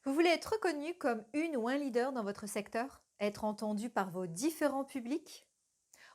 Vous voulez être reconnu comme une ou un leader dans votre secteur? Être entendu par vos différents publics?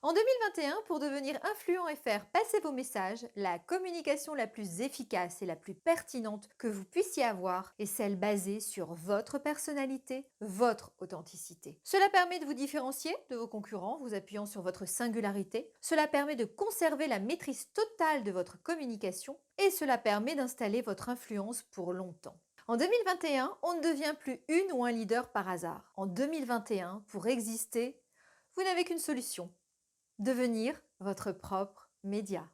En 2021, pour devenir influent et faire passer vos messages, la communication la plus efficace et la plus pertinente que vous puissiez avoir est celle basée sur votre personnalité, votre authenticité. Cela permet de vous différencier de vos concurrents, vous appuyant sur votre singularité. Cela permet de conserver la maîtrise totale de votre communication et cela permet d'installer votre influence pour longtemps. En 2021, on ne devient plus une ou un leader par hasard. En 2021, pour exister, vous n'avez qu'une solution: devenir votre propre média.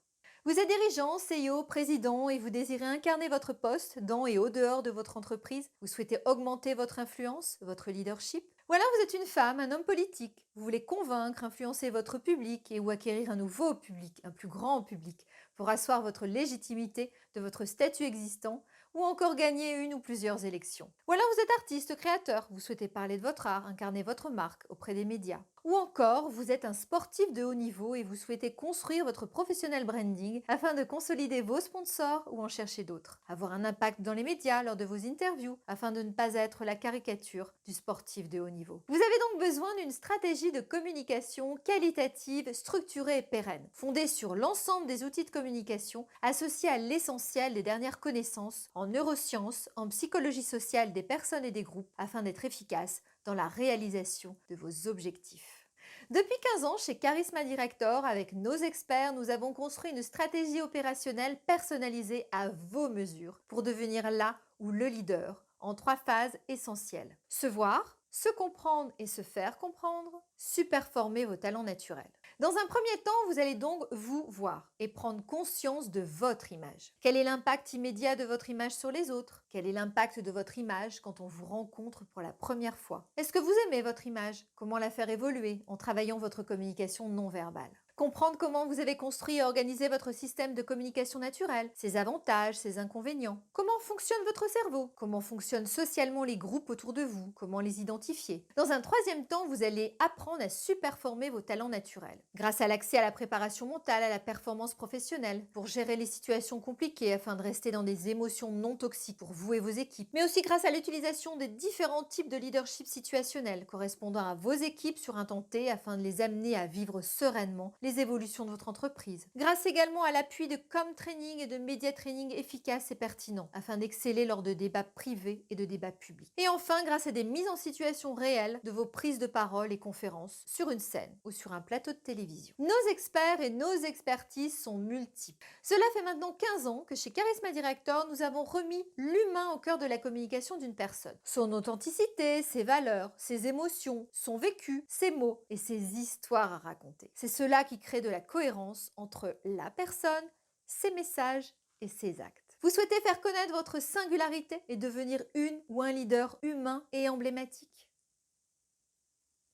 Vous êtes dirigeant, CEO, président et vous désirez incarner votre poste dans et au dehors de votre entreprise. Vous souhaitez augmenter votre influence, votre leadership. Ou alors vous êtes une femme, un homme politique. Vous voulez convaincre, influencer votre public et ou acquérir un nouveau public, un plus grand public, pour asseoir votre légitimité de votre statut existant ou encore gagner une ou plusieurs élections. Ou alors vous êtes artiste, créateur. Vous souhaitez parler de votre art, incarner votre marque auprès des médias. Ou encore, vous êtes un sportif de haut niveau et vous souhaitez construire votre professionnel branding afin de consolider vos sponsors ou en chercher d'autres. Avoir un impact dans les médias lors de vos interviews afin de ne pas être la caricature du sportif de haut niveau. Vous avez donc besoin d'une stratégie de communication qualitative, structurée et pérenne, fondée sur l'ensemble des outils de communication associés à l'essentiel des dernières connaissances en neurosciences, en psychologie sociale des personnes et des groupes afin d'être efficace dans la réalisation de vos objectifs. Depuis 15 ans, chez Charisma Director, avec nos experts, nous avons construit une stratégie opérationnelle personnalisée à vos mesures pour devenir là ou le leader en 3 phases essentielles: se voir, se comprendre et se faire comprendre, superformer vos talents naturels. Dans un premier temps, vous allez donc vous voir et prendre conscience de votre image. Quel est l'impact immédiat de votre image sur les autres? Quel est l'impact de votre image quand on vous rencontre pour la première fois? Est-ce que vous aimez votre image? Comment la faire évoluer en travaillant votre communication non verbale? Comprendre comment vous avez construit et organisé votre système de communication naturelle, ses avantages, ses inconvénients. Comment fonctionne votre cerveau? Comment fonctionnent socialement les groupes autour de vous? Comment les identifier? Dans un troisième temps, vous allez apprendre à superformer vos talents naturels. Grâce à l'accès à la préparation mentale, à la performance professionnelle, pour gérer les situations compliquées afin de rester dans des émotions non toxiques pour vous et vos équipes, mais aussi grâce à l'utilisation des différents types de leadership situationnel correspondant à vos équipes sur un temps T afin de les amener à vivre sereinement les évolutions de votre entreprise. Grâce également à l'appui de training et de média training efficaces et pertinents afin d'exceller lors de débats privés et de débats publics. Et enfin, grâce à des mises en situation réelles de vos prises de parole et conférences sur une scène ou sur un plateau de télévision. Nos experts et nos expertises sont multiples. Cela fait maintenant 15 ans que chez Charisma Director, nous avons remis l'humain au cœur de la communication d'une personne. Son authenticité, ses valeurs, ses émotions, son vécu, ses mots et ses histoires à raconter. C'est cela qui crée de la cohérence entre la personne, ses messages et ses actes. Vous souhaitez faire connaître votre singularité et devenir une ou un leader humain et emblématique?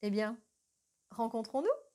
Eh bien, rencontrons-nous!